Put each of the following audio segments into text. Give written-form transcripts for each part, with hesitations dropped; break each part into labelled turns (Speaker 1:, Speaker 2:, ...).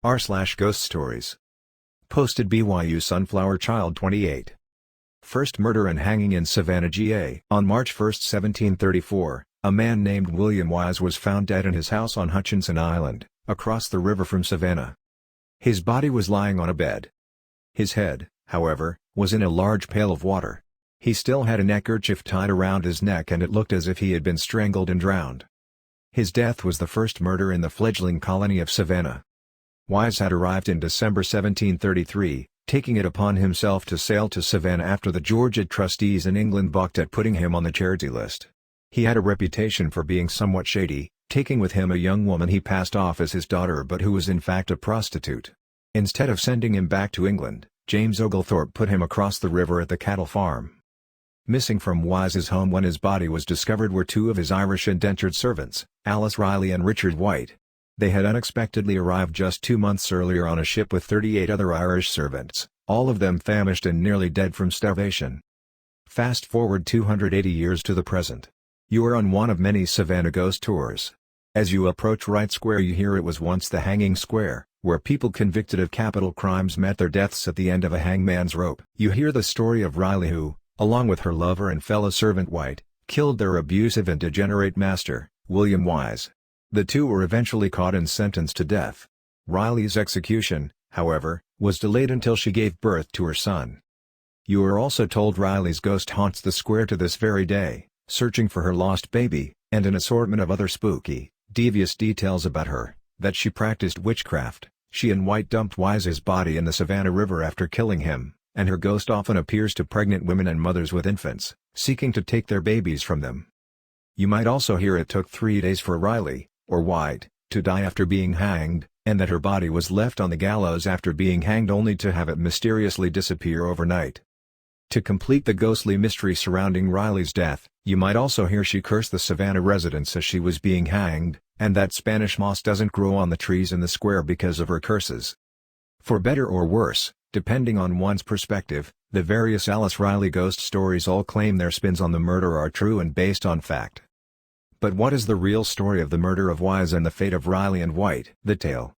Speaker 1: r/ghost stories. Posted BYU Sunflower Child 28. First murder and hanging in Savannah, GA. On March 1, 1734, a man named William Wise was found dead in his house on Hutchinson Island, across the river from Savannah. His body was lying on a bed. His head, however, was in a large pail of water. He still had a neckerchief tied around his neck and it looked as if he had been strangled and drowned. His death was the first murder in the fledgling colony of Savannah. Wise had arrived in December 1733, taking it upon himself to sail to Savannah after the Georgia trustees in England balked at putting him on the charity list. He had a reputation for being somewhat shady, taking with him a young woman he passed off as his daughter but who was in fact a prostitute. Instead of sending him back to England, James Oglethorpe put him across the river at the cattle farm. Missing from Wise's home when his body was discovered were two of his Irish indentured servants, Alice Riley and Richard White. They had unexpectedly arrived just 2 months earlier on a ship with 38 other Irish servants, all of them famished and nearly dead from starvation. Fast forward 280 years to the present. You are on one of many Savannah ghost tours. As you approach Wright Square you hear it was once the hanging square, where people convicted of capital crimes met their deaths at the end of a hangman's rope. You hear the story of Riley who, along with her lover and fellow servant White, killed their abusive and degenerate master, William Wise. The two were eventually caught and sentenced to death. Riley's execution, however, was delayed until she gave birth to her son. You are also told Riley's ghost haunts the square to this very day, searching for her lost baby, and an assortment of other spooky, devious details about her, that she practiced witchcraft. She and White dumped Wise's body in the Savannah River after killing him, and her ghost often appears to pregnant women and mothers with infants, seeking to take their babies from them. You might also hear it took 3 days for Riley, or White, to die after being hanged, and that her body was left on the gallows after being hanged only to have it mysteriously disappear overnight. To complete the ghostly mystery surrounding Riley's death, you might also hear she cursed the Savannah residents as she was being hanged, and that Spanish moss doesn't grow on the trees in the square because of her curses. For better or worse, depending on one's perspective, the various Alice Riley ghost stories all claim their spins on the murder are true and based on fact. But what is the real story of the murder of Wise and the fate of Riley and White? The tale.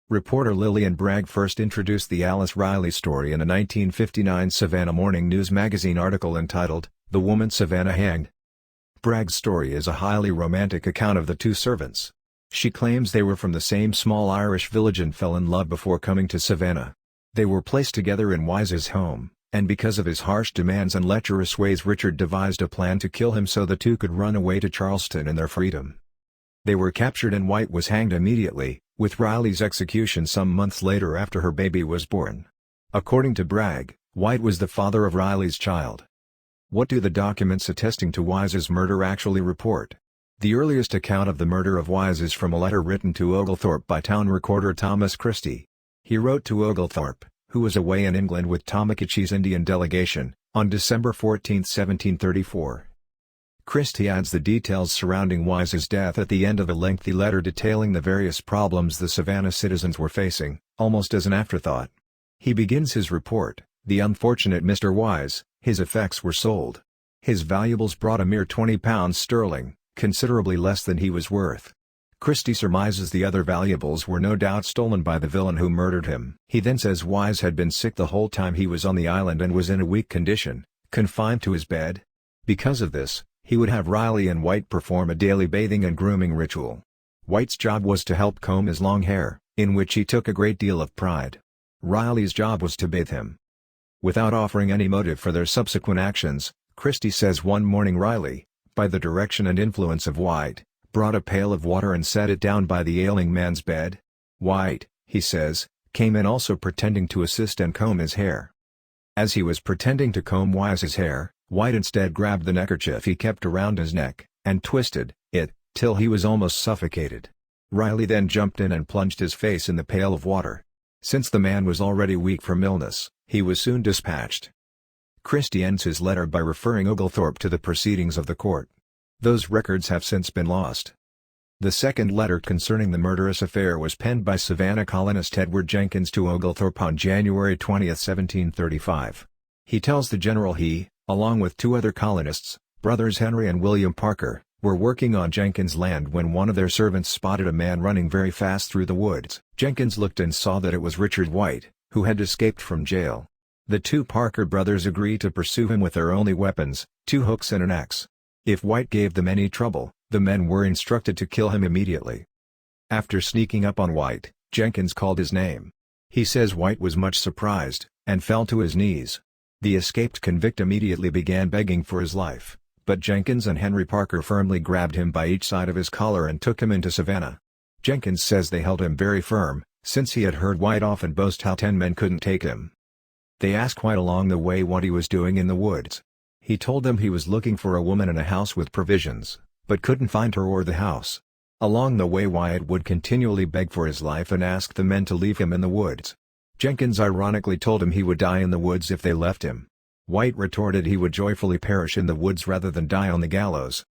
Speaker 1: Reporter Lillian Bragg first introduced the Alice Riley story in a 1959 Savannah Morning News magazine article entitled, "The Woman Savannah Hanged." Bragg's story is a highly romantic account of the two servants. She claims they were from the same small Irish village and fell in love before coming to Savannah. They were placed together in Wise's home, and because of his harsh demands and lecherous ways Richard devised a plan to kill him so the two could run away to Charleston in their freedom. They were captured and White was hanged immediately, with Riley's execution some months later after her baby was born. According to Bragg, White was the father of Riley's child. What do the documents attesting to Wise's murder actually report? The earliest account of the murder of Wise is from a letter written to Oglethorpe by town recorder Thomas Christie. He wrote to Oglethorpe, who was away in England with Tomahawkee's Indian delegation, on December 14, 1734. Christie adds the details surrounding Wise's death at the end of a lengthy letter detailing the various problems the Savannah citizens were facing, almost as an afterthought. He begins his report, "The unfortunate Mr. Wise, his effects were sold. His valuables brought a mere £20, considerably less than he was worth." Christie surmises the other valuables were no doubt stolen by the villain who murdered him. He then says Wise had been sick the whole time he was on the island and was in a weak condition, confined to his bed. Because of this, he would have Riley and White perform a daily bathing and grooming ritual. White's job was to help comb his long hair, in which he took a great deal of pride. Riley's job was to bathe him. Without offering any motive for their subsequent actions, Christie says one morning Riley, by the direction and influence of White, brought a pail of water and set it down by the ailing man's bed. White, he says, came in also pretending to assist and comb his hair. As he was pretending to comb Wise's hair, White instead grabbed the neckerchief he kept around his neck, and twisted it, till he was almost suffocated. Riley then jumped in and plunged his face in the pail of water. Since the man was already weak from illness, he was soon dispatched. Christie ends his letter by referring Oglethorpe to the proceedings of the court. Those records have since been lost. The second letter concerning the murderous affair was penned by Savannah colonist Edward Jenkins to Oglethorpe on January 20, 1735. He tells the general he, along with two other colonists, brothers Henry and William Parker, were working on Jenkins' land when one of their servants spotted a man running very fast through the woods. Jenkins looked and saw that it was Richard White, who had escaped from jail. The two Parker brothers agreed to pursue him with their only weapons, 2 hooks and an axe. If White gave them any trouble, the men were instructed to kill him immediately. After sneaking up on White, Jenkins called his name. He says White was much surprised, and fell to his knees. The escaped convict immediately began begging for his life, but Jenkins and Henry Parker firmly grabbed him by each side of his collar and took him into Savannah. Jenkins says they held him very firm, since he had heard White often boast how 10 men couldn't take him. They asked White along the way what he was doing in the woods. He told them he was looking for a woman in a house with provisions, but couldn't find her or the house. Along the way White would continually beg for his life and ask the men to leave him in the woods. Jenkins ironically told him he would die in the woods if they left him. White retorted he would joyfully perish in the woods rather than die on the gallows.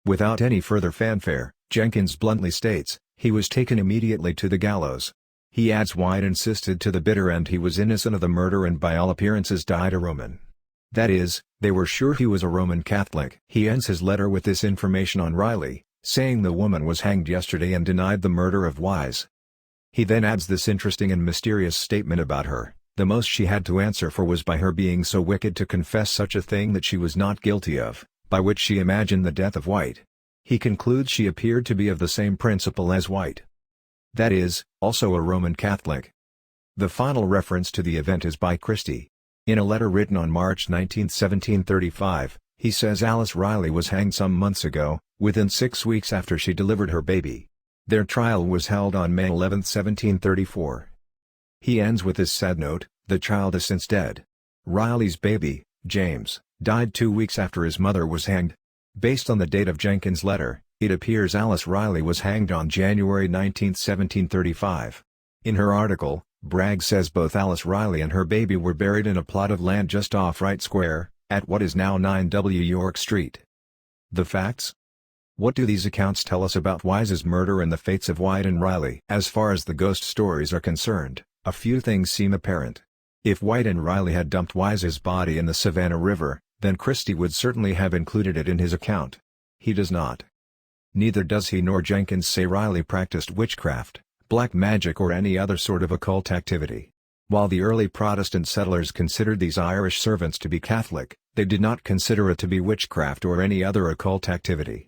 Speaker 1: Without any further fanfare, Jenkins bluntly states, he was taken immediately to the gallows. He adds White insisted to the bitter end he was innocent of the murder and by all appearances died a Roman. That is, they were sure he was a Roman Catholic. He ends his letter with this information on Riley, saying the woman was hanged yesterday and denied the murder of Wise. He then adds this interesting and mysterious statement about her, the most she had to answer for was by her being so wicked to confess such a thing that she was not guilty of, by which she imagined the death of White. He concludes she appeared to be of the same principle as White. That is, also a Roman Catholic. The final reference to the event is by Christie. In a letter written on March 19, 1735, he says Alice Riley was hanged some months ago, within 6 weeks after she delivered her baby. Their trial was held on May 11, 1734. He ends with this sad note, the child is since dead. Riley's baby, James, died 2 weeks after his mother was hanged. Based on the date of Jenkins' letter, it appears Alice Riley was hanged on January 19, 1735. In her article, Bragg says both Alice Riley and her baby were buried in a plot of land just off Wright Square, at what is now 9W York Street. The facts? What do these accounts tell us about Wise's murder and the fates of White and Riley? As far as the ghost stories are concerned, a few things seem apparent. If White and Riley had dumped Wise's body in the Savannah River, then Christie would certainly have included it in his account. He does not. Neither does he nor Jenkins say Riley practiced witchcraft, black magic or any other sort of occult activity. While the early Protestant settlers considered these Irish servants to be Catholic, they did not consider it to be witchcraft or any other occult activity.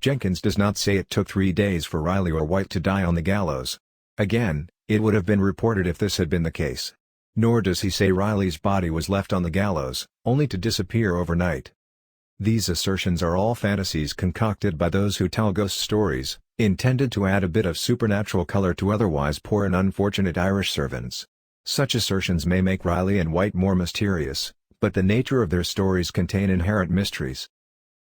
Speaker 1: Jenkins does not say it took 3 days for Riley or White to die on the gallows. Again, it would have been reported if this had been the case. Nor does he say Riley's body was left on the gallows, only to disappear overnight. These assertions are all fantasies concocted by those who tell ghost stories, intended to add a bit of supernatural color to otherwise poor and unfortunate Irish servants. Such assertions may make Riley and White more mysterious, but the nature of their stories contain inherent mysteries.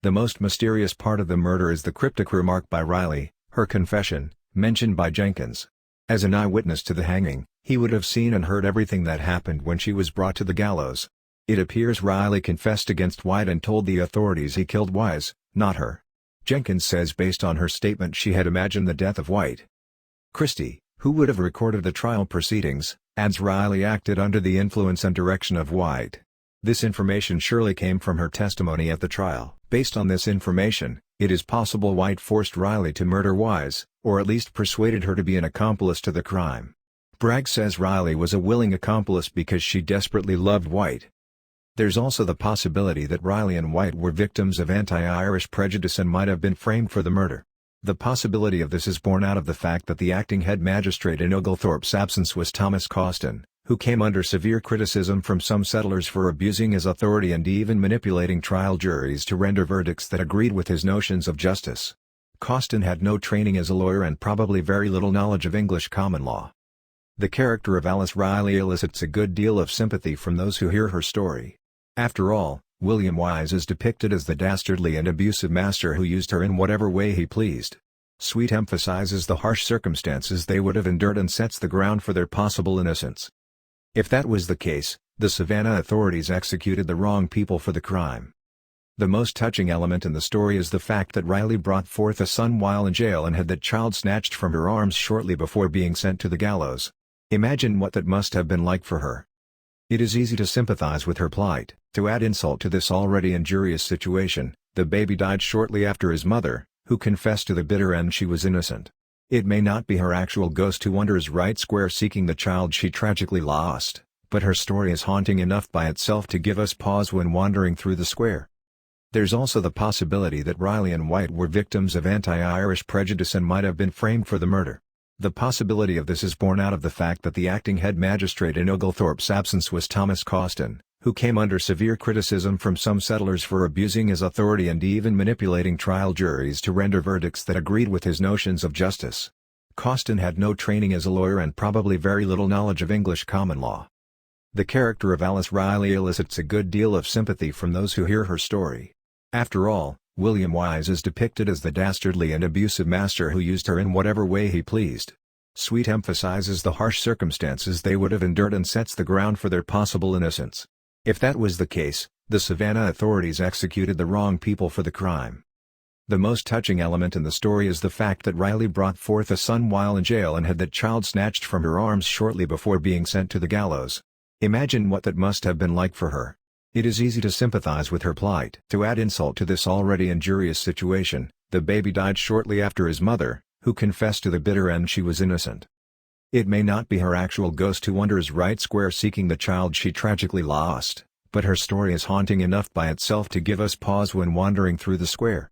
Speaker 1: The most mysterious part of the murder is the cryptic remark by Riley, her confession, mentioned by Jenkins. As an eyewitness to the hanging, he would have seen and heard everything that happened when she was brought to the gallows. It appears Riley confessed against White and told the authorities he killed Wise, not her. Jenkins says based on her statement she had imagined the death of White. Christie, who would have recorded the trial proceedings, adds Riley acted under the influence and direction of White. This information surely came from her testimony at the trial. Based on this information, it is possible White forced Riley to murder Wise, or at least persuaded her to be an accomplice to the crime. Bragg says Riley was a willing accomplice because she desperately loved White. There's also the possibility that Riley and White were victims of anti-Irish prejudice and might have been framed for the murder. The possibility of this is borne out of the fact that the acting head magistrate in Oglethorpe's absence was Thomas Coston, who came under severe criticism from some settlers for abusing his authority and even manipulating trial juries to render verdicts that agreed with his notions of justice. Coston had no training as a lawyer and probably very little knowledge of English common law. The character of Alice Riley elicits a good deal of sympathy from those who hear her story. After all, William Wise is depicted as the dastardly and abusive master who used her in whatever way he pleased. Sweet emphasizes the harsh circumstances they would have endured and sets the ground for their possible innocence. If that was the case, the Savannah authorities executed the wrong people for the crime. The most touching element in the story is the fact that Riley brought forth a son while in jail and had that child snatched from her arms shortly before being sent to the gallows. Imagine what that must have been like for her. It is easy to sympathize with her plight. To add insult to this already injurious situation, The baby died shortly after his mother, who confessed to the bitter end she was innocent. It may not be her actual ghost who wanders right square seeking the child she tragically lost, but her story is haunting enough by itself to give us pause when wandering through the square. There's also the possibility that Riley and White were victims of anti-Irish prejudice and might have been framed for the murder. The possibility of this is borne out of the fact that the acting head magistrate in Oglethorpe's absence was Thomas Causton, who came under severe criticism from some settlers for abusing his authority and even manipulating trial juries to render verdicts that agreed with his notions of justice. Causton had no training as a lawyer and probably very little knowledge of English common law. The character of Alice Riley elicits a good deal of sympathy from those who hear her story. After all, William Wise is depicted as the dastardly and abusive master who used her in whatever way he pleased. Sweet emphasizes the harsh circumstances they would have endured and sets the ground for their possible innocence. If that was the case, the Savannah authorities executed the wrong people for the crime. The most touching element in the story is the fact that Riley brought forth a son while in jail and had that child snatched from her arms shortly before being sent to the gallows. Imagine what that must have been like for her. It is easy to sympathize with her plight. To add insult to this already injurious situation, the baby died shortly after his mother, who confessed to the bitter end she was innocent. It may not be her actual ghost who wanders right square seeking the child she tragically lost, but her story is haunting enough by itself to give us pause when wandering through the square.